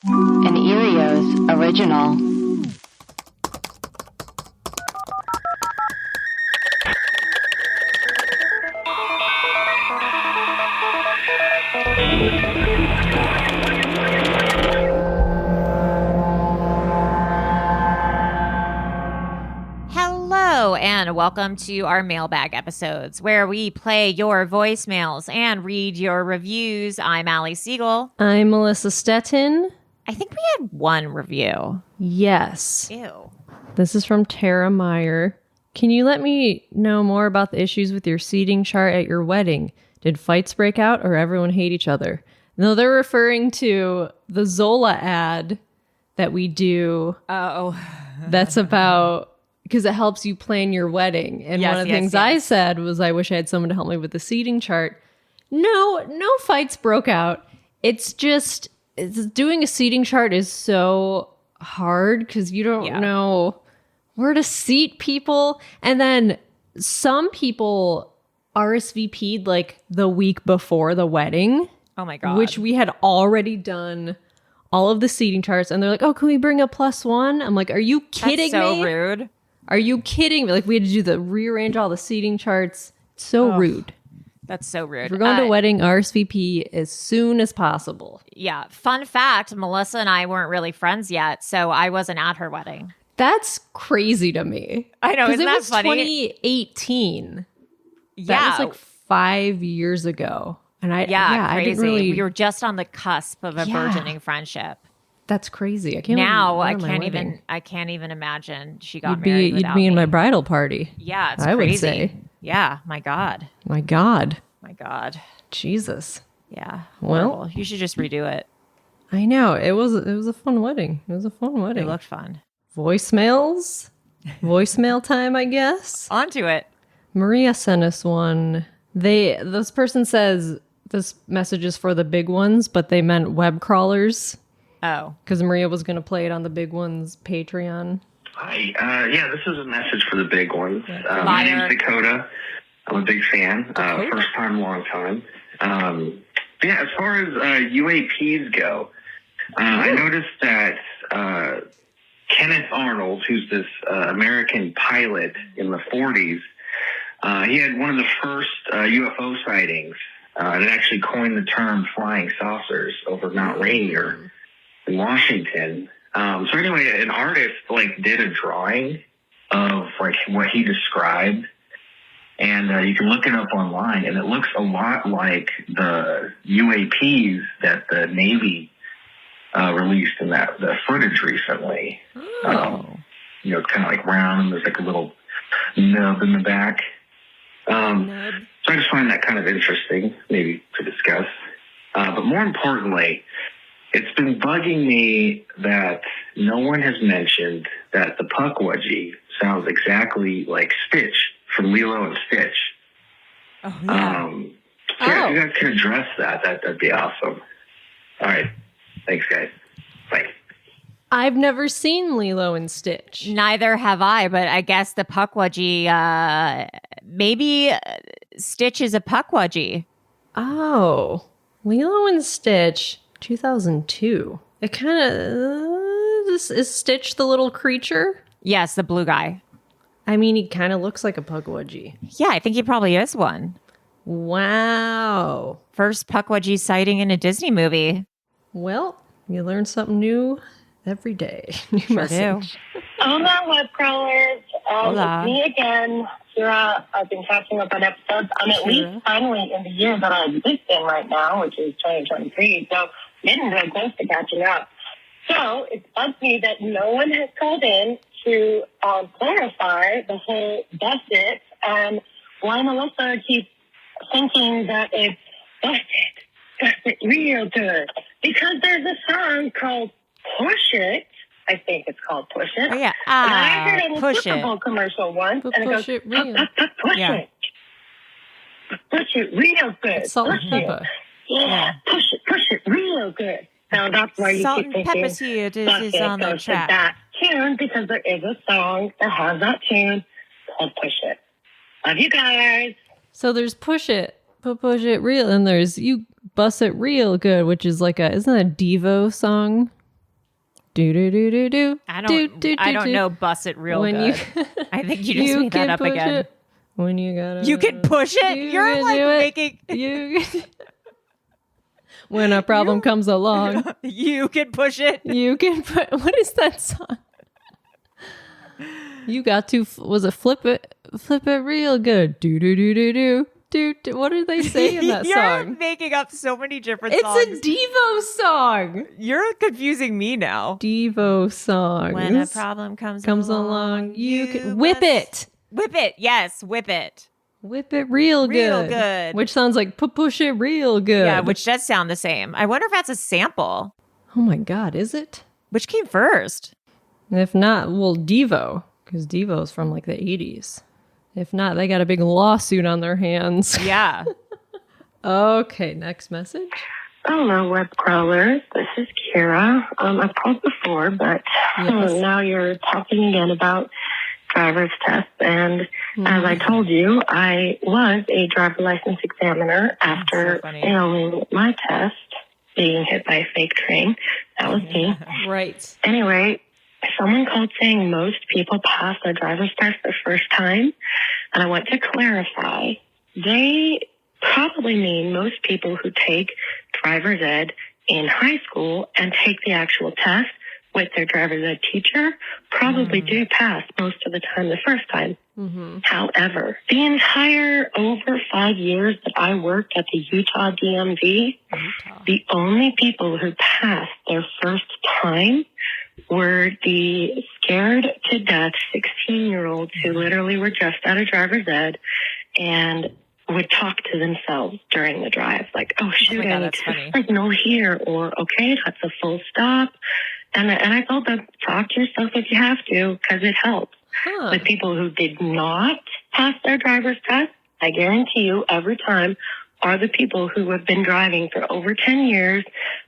An Erios original. Hello, and welcome to our mailbag episodes where we play your voicemails and read your reviews. I'm Allie Siegel. I'm Melissa Stettin. I think we had one review. Yes. Ew. This is from Tara Meyer. Can you let me know more about the issues with your seating chart at your wedding? Did fights break out or everyone hate each other? No, they're referring to the Zola ad that we do. Oh. That's about, because it helps you plan your wedding. And one of the things I said was I wish I had someone to help me with the seating chart. No fights broke out. It's just, doing a seating chart is so hard because you don't know where to seat people. And then some people RSVP'd like the week before the wedding. Oh my God. Which we had already done all of the seating charts. And they're like, oh, can we bring a +1? I'm like, are you kidding me? That's so rude. Are you kidding me? Like, we had to do rearrange all the seating charts. So rude. That's so rude. If we're going to a wedding, RSVP as soon as possible. Yeah. Fun fact, Melissa and I weren't really friends yet, so I wasn't at her wedding. That's crazy to me. I know, isn't that funny? 2018. Yeah. That was like 5 years ago. And crazy. I didn't really... We were just on the cusp of a burgeoning friendship. That's crazy. I can't even imagine she got married without You'd be in me. my bridal party. Yeah, it's I crazy. would say. Yeah, my God. My God. Jesus. Yeah. Well, horrible. You should just redo it. I know. It was a fun wedding. It looked fun. Voicemails? Voicemail time, I guess. Onto it. Maria sent us one. This person says this message is for the big ones, but they meant web crawlers. Oh. Because Maria was going to play it on the big ones Patreon. Hi. This is a message for the big ones. My name's Dakota. I'm a big fan. First time, long time. As far as UAPs go, I noticed that Kenneth Arnold, who's this American pilot in the 40s, he had one of the first UFO sightings that actually coined the term flying saucers over Mount Rainier in Washington. So anyway, an artist did a drawing of what he described, and you can look it up online, and it looks a lot like the UAPs that the Navy released in the footage recently. It's kind of like round, and there's like a little nub in the back. So I just find that kind of interesting, maybe to discuss. But more importantly, it's been bugging me that no one has mentioned that the Pukwudgie sounds exactly like Stitch from Lilo and Stitch. Oh, yeah. If you guys can address that'd be awesome. All right. Thanks, guys. Bye. I've never seen Lilo and Stitch. Neither have I, but I guess the Pukwudgie, maybe Stitch is a Pukwudgie. Oh, Lilo and Stitch, 2002. It kind of is Stitch the little creature? Yes, the blue guy. I mean, he kind of looks like a Pukwudgie. Yeah, I think he probably is one. Wow. First Pukwudgie sighting in a Disney movie. Well, you learn something new every day. Sure do. Hola, web crawlers. Hola. It's me again. Kira, I've been catching up on episodes. I'm at least finally in the year that I exist in right now, which is 2023. So getting very close to catching up. So it bugs me that no one has called in to clarify the whole Busted and why Melissa keeps thinking that it's Busted real good. Because there's a song called Push It. I think it's called Push It. Oh, yeah. And I heard it in a Push Super Bowl It. commercial once. But and it Push goes, It real. Push Yeah. it. Push it real good. Salt and Push it. pepper. Yeah, push it real good. Now that's why you Salt keep and thinking pepper seed is Busted on the goes to track. that tune because there is a song that has that tune called Push It. Love you guys. So there's Push It, but Push It real, and there's You Bust It Real Good, which is like isn't that a Devo song? Do. I don't know bust it real when good. I think you just made that up again. It. When you gotta... You can push it? You're like making... When a problem comes along. You can push it? You can put... What is that song? You got to... Was it flip it real good? Do. What did they say in that song? You're making up so many different songs. It's a Devo song. You're confusing me now. Devo song. When a problem comes along, you can whip it. Whip it. Yes, whip it. Whip it real good. Which sounds like push it real good. Yeah, which does sound the same. I wonder if that's a sample. Oh my God, is it? Which came first? If not, well, Devo. Because Devo's from like the 80s. If not, they got a big lawsuit on their hands. Yeah. Okay, next message. Hello, web crawlers. This is Kira. I've called before, but now you're talking again about driver's tests. And as I told you, I was a driver license examiner after failing my test, being hit by a fake train. That was me. Right. Anyway, someone called saying most people pass their driver's test the first time, and I want to clarify. They probably mean most people who take driver's ed in high school and take the actual test with their driver's ed teacher probably do pass most of the time the first time. However, the entire over 5 years that I worked at the Utah DMV, the only people who passed their first time were the scared to death 16-year-olds who literally were just out of driver's ed and would talk to themselves during the drive. Like, oh, shoot, I need to signal here, or okay, that's a full stop. And I told them, talk to yourself if you have to, because it helps. The people who did not pass their driver's test, I guarantee you, every time, are the people who have been driving for over 10 years,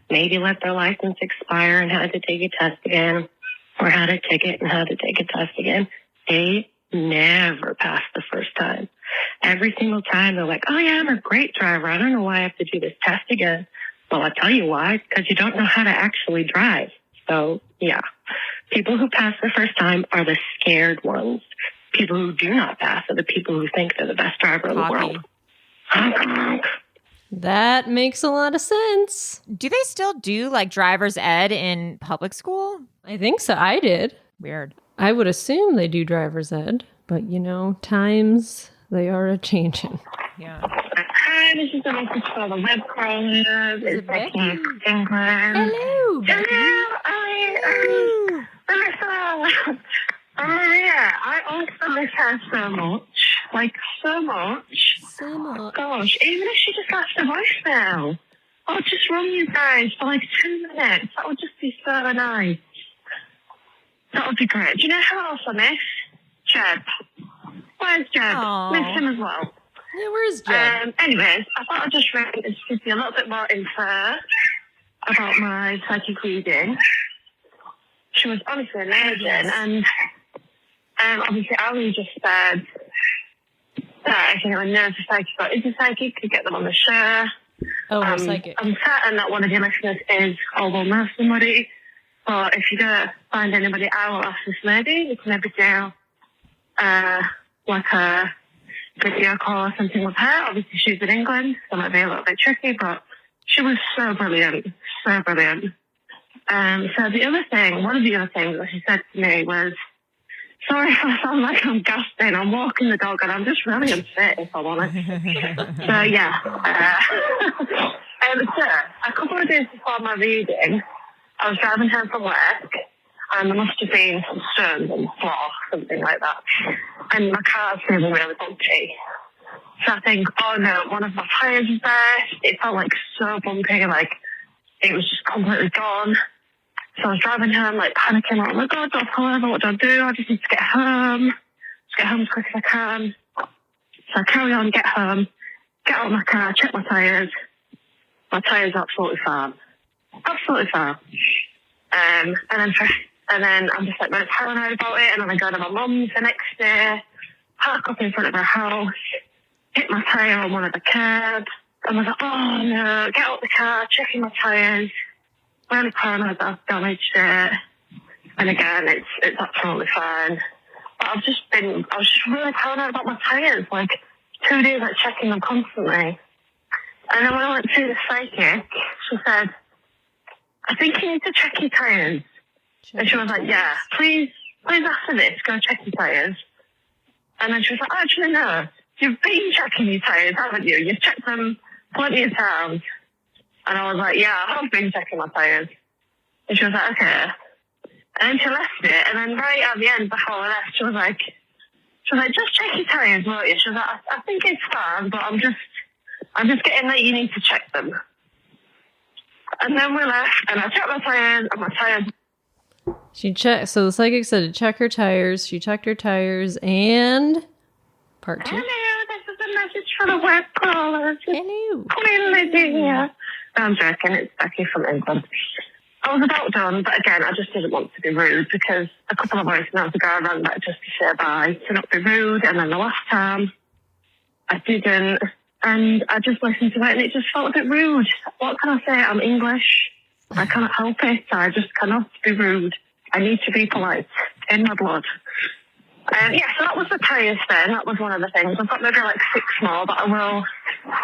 maybe let their license expire and had to take a test again, or had a ticket and had to take a test again. They never pass the first time. Every single time they're like, oh yeah, I'm a great driver. I don't know why I have to do this test again. Well, I'll tell you why, because you don't know how to actually drive. So yeah, people who pass the first time are the scared ones. People who do not pass are the people who think they're the best driver in the world. That makes a lot of sense. Do they still do like driver's ed in public school? I think so. I did. Weird. I would assume they do driver's ed, but you know, times they are a changing. Yeah. Hi, this is the message for the web crawlers. It's Becky England. Hello, Becky. Hello. Yeah, I also miss her so much. Like, so much. So much. Gosh, even if she just left a voicemail, I'll just run you guys for like 2 minutes. That would just be so nice. That would be great. Do you know who else I miss? Jeb. Where's Jeb? Aww. Miss him as well. Yeah, where's Jeb? Anyways, I thought I'd just read and just give you a little bit more info about my psychic reading. She was honestly amazing, and obviously Ali just said that if anyone knows a psychic or is a psychic, could get them on the show. Oh, psychic. I'm certain that one of your listeners is or will know somebody, but if you don't find anybody, I will ask this lady. You can maybe do like a video call or something with her. Obviously, she's in England, so it might be a little bit tricky, but she was so brilliant, so brilliant. So the other thing, one of the other things that she said to me was, sorry if I sound like I'm gasping, I'm walking the dog and I'm just really upset, if I'm honest. So yeah. So a couple of days before my reading, I was driving home from work and there must have been some stones on the floor, something like that. And my car's feeling really bumpy. So I think, oh no, one of my tyres was there. It felt like so bumpy, like it was just completely gone. So I was driving home, like panicking, like, oh my God, do I pull over? What do I do? I just need to get home. Just get home as quick as I can. So I carry on, get home, get out of my car, check my tyres. My tyres are absolutely fine. Absolutely fine. And then I'm just like really paranoid about it. And then I go to my mum's the next day, park up in front of her house, hit my tyre on one of the curbs. And I was like, oh no, get out the car, checking my tyres. Really paranoid that I've damaged it. And again, it's absolutely fine. But I was just really paranoid about my tires. Like 2 days, like checking them constantly. And then when I went to the psychic, she said, I think you need to check your tires. And she was like, yeah, please after this, go check your tires. And then she was like, actually, no. You've been checking your tires, haven't you? You've checked them plenty of times. And I was like, yeah, I have been checking my tires. And she was like, okay. And then she left it. And then right at the end, before I left, she was like, just check your tires, won't you? She was like, I think it's fine, but I'm just getting that you need to check them. And then we left, and I checked my tires, and my tires. So the psychic said to check her tires. She checked her tires, and part 2. Hello, this is a message for the web crawlers. Hello. Queen Lydia. I'm joking, it's Becky from England. I was about done, but again, I just didn't want to be rude because a couple of voicemails ago I ran back just to say bye, to not be rude, and then the last time I didn't, and I just listened to it and it just felt a bit rude. What can I say? I'm English. I can't help it. I just cannot be rude. I need to be polite in my blood. Yeah, so that was the tyres then. That was one of the things. I've got maybe like 6 more, but I will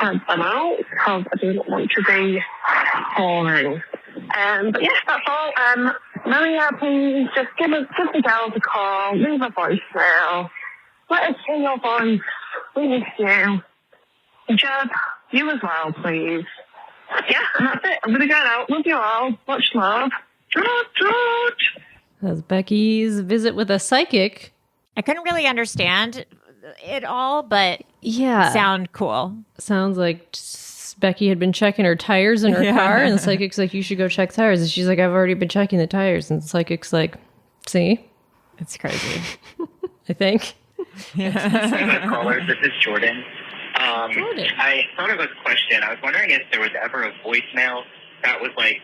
send them out because I do not want to be boring. But yes, that's all. Maria, please just give the girls a call, leave a voicemail, let us hear your voice. We miss you. Jeb, you as well, please. Yeah, and that's it. I'm going to go out. Love you all. Much love. George. That's Becky's visit with a psychic. I couldn't really understand it all, but yeah, sound cool. Sounds like Becky had been checking her tires in her car, and the psychic's like, you should go check tires. And she's like, I've already been checking the tires. And the psychic's like, see? It's crazy. I think. Hey, callers, this is Jordan. I thought of a question. I was wondering if there was ever a voicemail that was like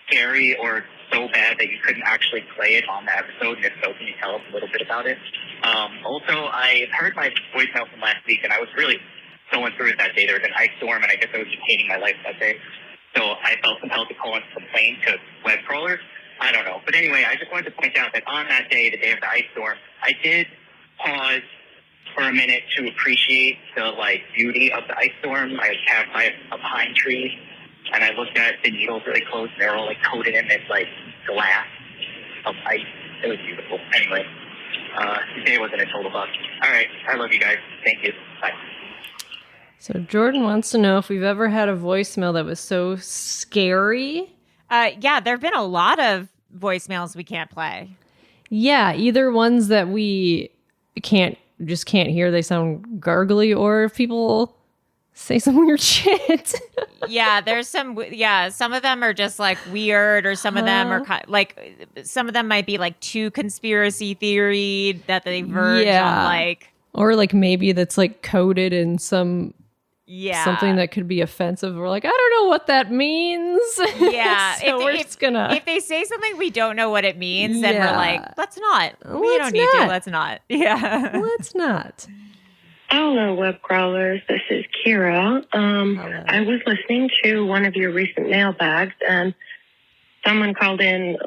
scary or so bad that you couldn't actually play it on the episode, and if so, can you tell us a little bit about it? Also, I heard my voicemail from last week, and I was really going through it that day. There was an ice storm, and I guess I was just hating my life that day. So I felt compelled to call and complain to web crawlers. I don't know. But anyway, I just wanted to point out that on that day, the day of the ice storm, I did pause for a minute to appreciate the beauty of the ice storm. I was camped by a pine tree, and I looked at the needles really close, and they were all coated in this glass of ice. It was beautiful. Anyway, the day wasn't a total bust. All right, I love you guys. Thank you. Bye. So Jordan wants to know if we've ever had a voicemail that was so scary. Yeah, there have been a lot of voicemails we can't play. Yeah, either ones that we can't hear, they sound gargly, or if people say some weird shit. Yeah, there's some. Yeah, some of them are just weird, or some of them are some of them might be too conspiracy theory that they verge on or maybe that's coded in some. Yeah. Something that could be offensive. We're I don't know what that means. Yeah. So if they say something we don't know what it means, then we're let's not. Let's not. Yeah. Let's not. Hello, web crawlers. This is Kira. I was listening to one of your recent mailbags, and someone called in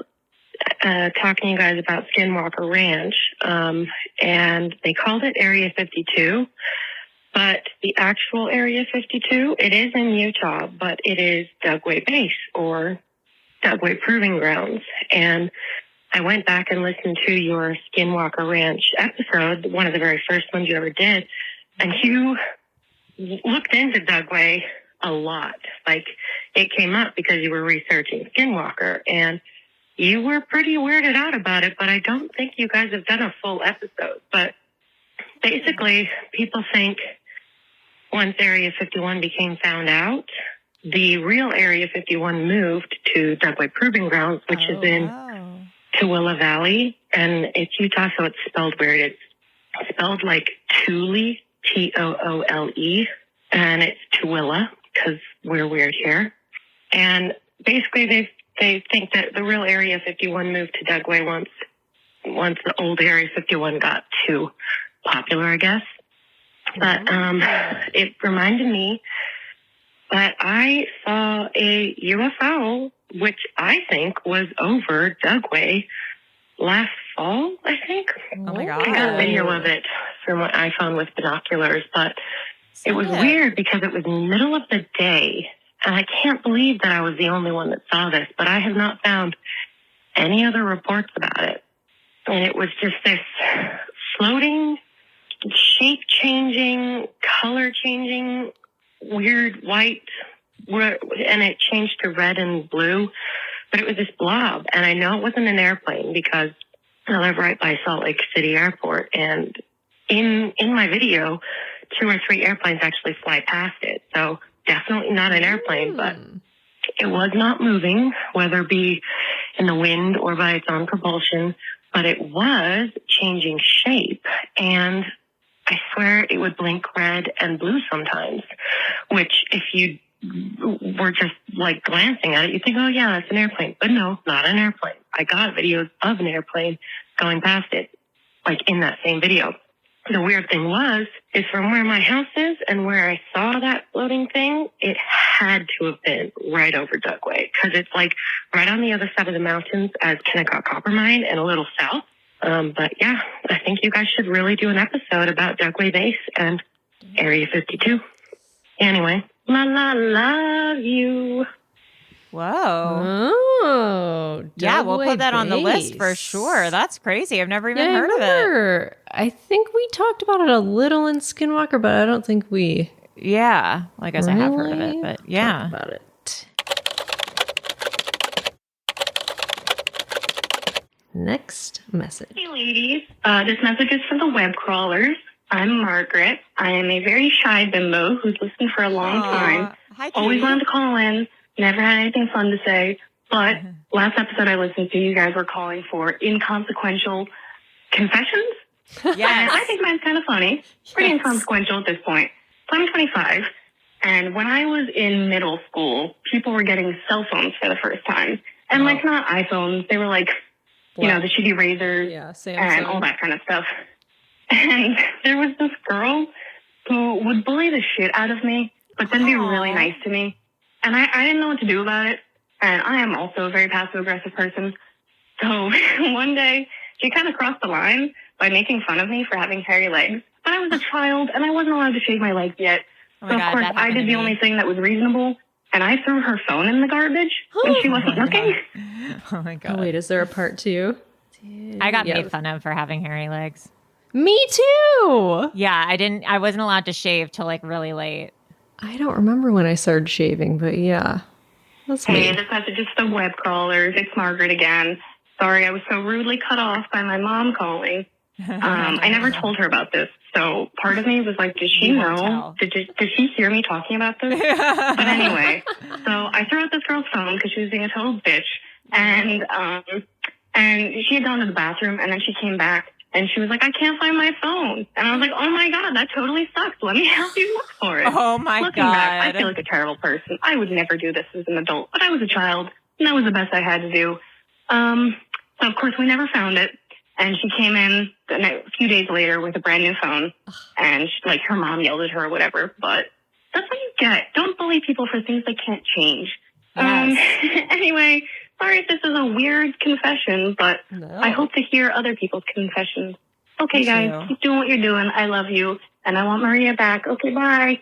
talking to you guys about Skinwalker Ranch, and they called it Area 52. But the actual Area 52, it is in Utah, but it is Dugway Base or Dugway Proving Grounds. And I went back and listened to your Skinwalker Ranch episode, one of the very first ones you ever did, and you looked into Dugway a lot. It came up because you were researching Skinwalker, and you were pretty weirded out about it, but I don't think you guys have done a full episode. But basically, people think once Area 51 became found out, the real Area 51 moved to Dugway Proving Grounds, which is in Tooele Valley, and it's Utah, so it's spelled weird. It's spelled like Tule, Toole, and it's Tooele because we're weird here. And basically, they think that the real Area 51 moved to Dugway once the old Area 51 got too popular, I guess. But it reminded me but I saw a UFO, which I think was over Dugway last fall, I think. Oh my God. I got video of it from my iPhone with binoculars, but it was weird because it was in the middle of the day. And I can't believe that I was the only one that saw this, but I have not found any other reports about it. And it was just this floating, shape-changing, color-changing, weird white, and it changed to red and blue. But it was this blob, and I know it wasn't an airplane because I live right by Salt Lake City Airport, and in my video, 2 or 3 airplanes actually fly past it. So definitely not an airplane, but it was not moving, whether it be in the wind or by its own propulsion, but it was changing shape, and I swear it would blink red and blue sometimes, which if you were just like glancing at it, you think, oh yeah, that's an airplane. But no, not an airplane. I got videos of an airplane going past it, like in that same video. The weird thing is from where my house is and where I saw that floating thing, it had to have been right over Dugway because it's like right on the other side of the mountains as Kennecott Copper Mine and a little south. But yeah, I think you guys should really do an episode about Dugway Base and Area 52. Anyway, love you. Whoa. Oh, yeah, we'll put that Dugway on the list Base. for sure. That's crazy. I've never even Yeah, heard of it. I think we talked about it a little in Skinwalker, but I don't think we Yeah, well, I guess I have heard of really it, but yeah. talked about it. Next message. Hey, ladies. This message is for the web crawlers. I'm Margaret. I am a very shy bimbo who's listened for a long time. Hi, Always Katie. wanted to call in. Never had anything fun to say. But last episode I listened to, you guys were calling for inconsequential confessions. And Yes. I think mine's kind of funny. Pretty inconsequential at this point. So I'm 25. And when I was in middle school, people were getting cell phones for the first time. And like not iPhones. They were like, you know, the shitty razors and all that kind of stuff. And there was this girl who would bully the shit out of me, but then be really nice to me. And I didn't know what to do about it. And I am also a very passive-aggressive person. So one day, she kind of crossed the line by making fun of me for having hairy legs. But I was a child, and I wasn't allowed to shave my legs yet. Oh so, my of God, course, I did the only thing that was reasonable. And I threw her phone in the garbage when she wasn't looking. Oh, my God. Oh, wait, is there a part 2? I got made fun of for having hairy legs. Me too. Yeah, I wasn't allowed to shave till like really late. I don't remember when I started shaving, but yeah. That's Hey, me. this message is for the web crawlers. It's Margaret again. Sorry, I was so rudely cut off by my mom calling. I never told her about this. So part of me was like, did she know? Did she hear me talking about this? But anyway, so I threw out this girl's phone because she was being a total bitch. And she had gone to the bathroom, and then she came back. And she was like, I can't find my phone. And I was like, oh, my God, that totally sucks. Let me help you look for it. Oh, my Looking God. back, I feel like a terrible person. I would never do this as an adult. But I was a child, and that was the best I had to do. So, of course, we never found it. And she came in a few days later with a brand new phone. And, like, her mom yelled at her or whatever. But that's what you get. Don't bully people for things they can't change. Yes. Anyway, sorry if this is a weird confession, but I hope to hear other people's confessions. Okay, guys, keep doing what you're doing. I love you, and I want Maria back. Okay, bye.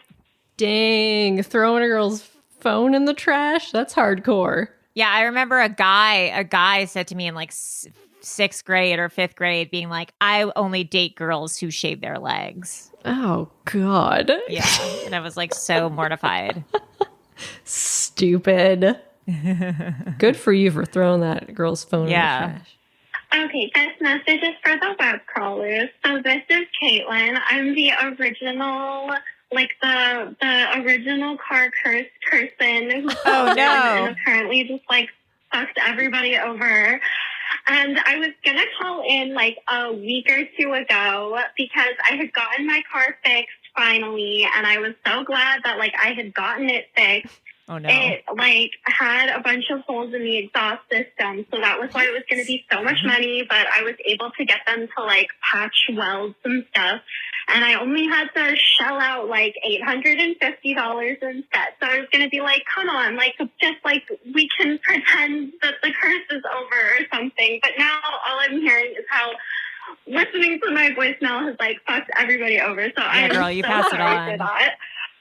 Dang, throwing a girl's phone in the trash? That's hardcore. Yeah, I remember a guy said to me in like 6th grade or 5th grade being like, I only date girls who shave their legs. Oh, God. Yeah, and I was like so mortified. Stupid. Good for you for throwing that girl's phone in the trash. Okay, this message is for the web crawlers. So this is Caitlin. I'm the original, like the original car curse person who and apparently just like fucked everybody over. And I was gonna call in like a week or 2 ago because I had gotten my car fixed finally, and I was so glad that like I had gotten it fixed. Oh, no. It like had a bunch of holes in the exhaust system. So that was why it was going to be so much money. But I was able to get them to like patch welds and stuff. And I only had to shell out like $850 instead. So I was going to be like, come on, like, just like we can pretend that the curse is over or something. But now all I'm hearing is how listening to my voicemail has like fucked everybody over. So I'm girl, you so pass it sorry on. for that.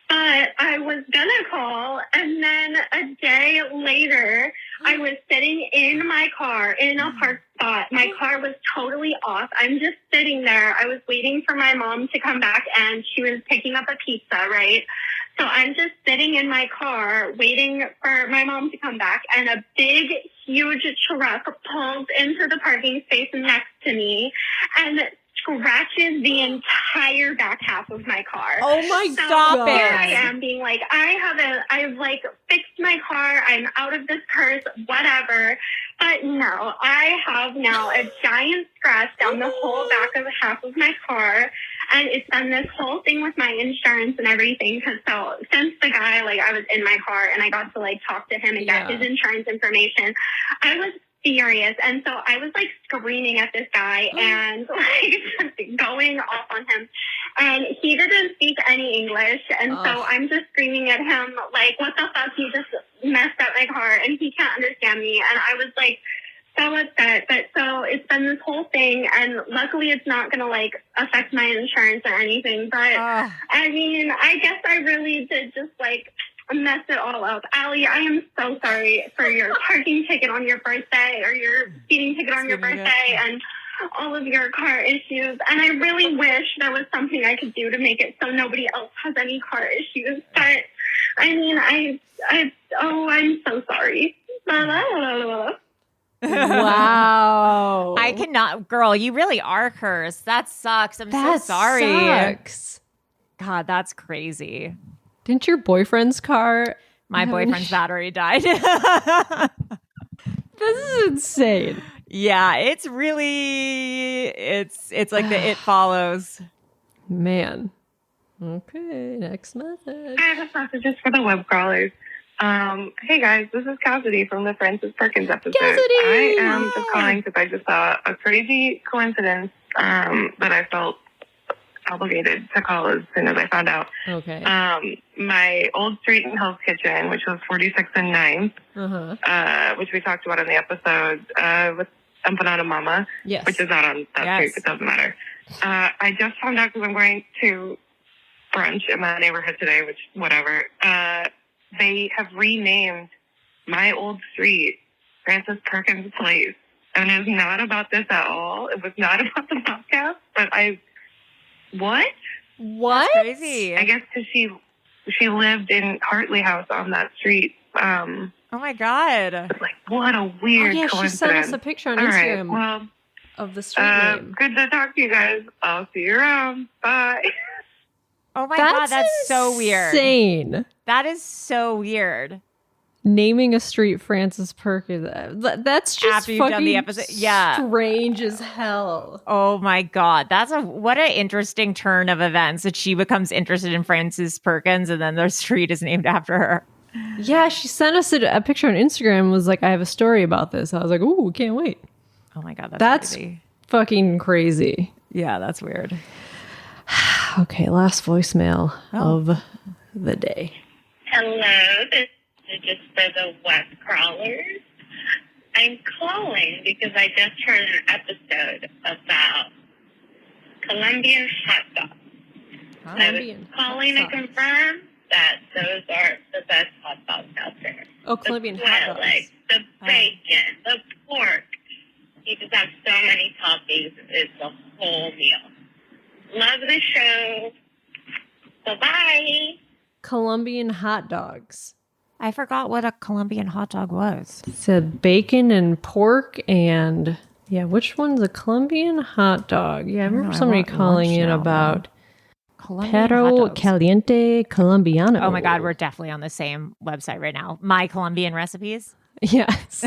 But I was going to call, and then a day later, I was sitting in my car in a park spot. My car was totally off. I'm just sitting there. I was waiting for my mom to come back, and she was picking up a pizza, right? So I'm just sitting in my car waiting for my mom to come back, and a big, huge truck pulls into the parking space next to me and scratches the entire back half of my car. Oh my God. Here I am being like, I've like fixed my car. I'm out of this curse, whatever. But no, I have now a giant scratch down the whole back of half of my car. And it's done this whole thing with my insurance and everything. Cause so since the guy, like I was in my car and I got to like talk to him and get his insurance information, I was furious. And so I was like screaming at this guy and like just going off on him. And he didn't speak any English. And so I'm just screaming at him like, what the fuck? You just messed up my car and he can't understand me. And I was like so upset. But so it's been this whole thing. And luckily it's not going to like affect my insurance or anything. But I mean, I guess I really did just like mess it all up. Allie, I am so sorry for your parking ticket on your birthday or your speeding ticket on your birthday and all of your car issues. And I really wish there was something I could do to make it so nobody else has any car issues. But I mean, I'm so sorry. Wow. I cannot, girl, you really are cursed. That sucks. I'm That so sorry. sucks. God, that's crazy. Didn't your boyfriend's car? My boyfriend's battery died. This is insane. Yeah, it's really, it's like the It Follows. Man. Okay, next message. I have a message just for the web crawlers. Hey guys, this is Cassidy from the Frances Perkins episode. Cassidy! I am just calling because I just saw a crazy coincidence that I felt obligated to call as soon as I found out. Okay. My old street in Hell's Kitchen, which was 46 and 9, which we talked about in the episode with Empanada Mama, which is not on that street, it doesn't matter. I just found out because I'm going to brunch in my neighborhood today, which, whatever. They have renamed my old street Frances Perkins Place. And it's not about this at all. It was not about the podcast, but what? What? That's crazy. I guess because she lived in Hartley House on that street. Oh my God. Like, what a weird coincidence. She sent us a picture on Instagram of the street name. Good to talk to you guys. I'll see you around. Bye. Oh my God, that's so weird. Insane. That is so weird. Naming a street Frances Perkins. That's just after you've done the episode. Yeah. Strange as hell. Oh my God. What an interesting turn of events that she becomes interested in Frances Perkins and then their street is named after her. Yeah, she sent us a picture on Instagram and was like, I have a story about this. I was like, ooh, can't wait. Oh my God, that's crazy. Fucking crazy. Yeah, that's weird. Okay, last voicemail of the day. Hello, this is just for the web crawlers. I'm calling because I just heard an episode about Colombian hot dogs. I was calling to confirm that those are the best hot dogs out there. Oh, Colombian hot dogs. Like the bacon, the pork. You just have so many toppings. It's a whole meal. Love the show. Bye-bye. Colombian hot dogs. I forgot what a Colombian hot dog was. It said bacon and pork and... Yeah, which one's a Colombian hot dog? Yeah, I remember somebody calling in about Perro Caliente Colombiano. Oh my God, we're definitely on the same website right now. My Colombian Recipes. Yes.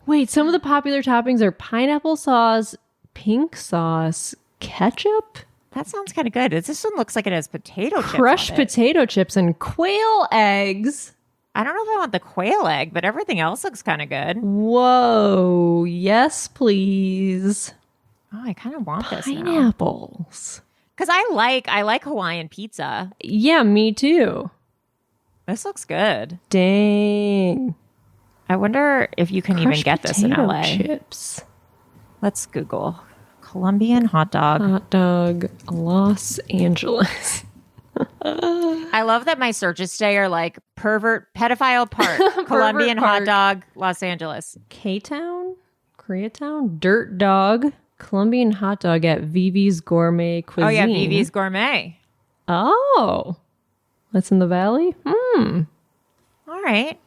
Wait, some of the popular toppings are pineapple sauce, pink sauce, ketchup, That sounds kind of good. This one looks like it has potato chips. Crushed potato chips and quail eggs. I don't know if I want the quail egg, but everything else looks kind of good. Whoa. Yes, please. Oh, I kind of want this now. Pineapples. Because I like Hawaiian pizza. Yeah, me too. This looks good. Dang. I wonder if you can even get this in LA. Chips. Let's Google Colombian hot dog. Hot dog, Los Angeles. I love that my searches today are like pedophile park, Colombian hot dog, Los Angeles. K-Town? Koreatown? Dirt dog, Colombian hot dog at Vivi's Gourmet Cuisine. Oh yeah, Vivi's Gourmet. Oh. That's in the Valley? All right.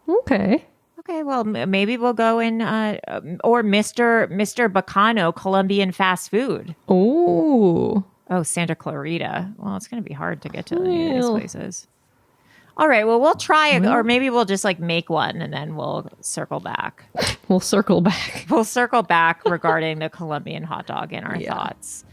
Okay. Okay, well, maybe we'll go in, or Mr. Bacano, Colombian fast food. Oh. Oh, Santa Clarita. Well, it's going to be hard to get to any of these places. All right, well, we'll try, or maybe we'll just like make one and then we'll circle back. We'll circle back. We'll circle back regarding the Colombian hot dog in our thoughts.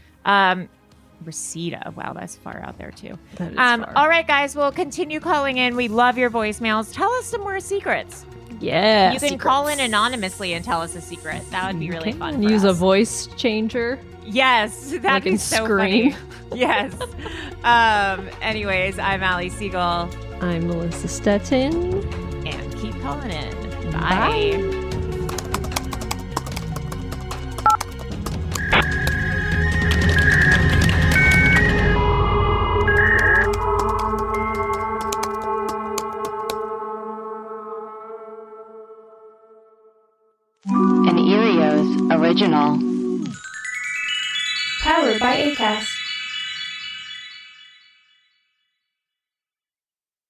Reseda. Wow, that's far out there too. That is far. All right, guys, we'll continue calling in. We love your voicemails. Tell us some more secrets. Yeah. You can call in anonymously and tell us a secret. That would be really fun. Use a voice changer. Yes, that'd be so scream. Funny. Yes. Anyways, I'm Allie Siegel. I'm Melissa Stettin. And keep calling in. Bye. An Erios original. Powered by Acast.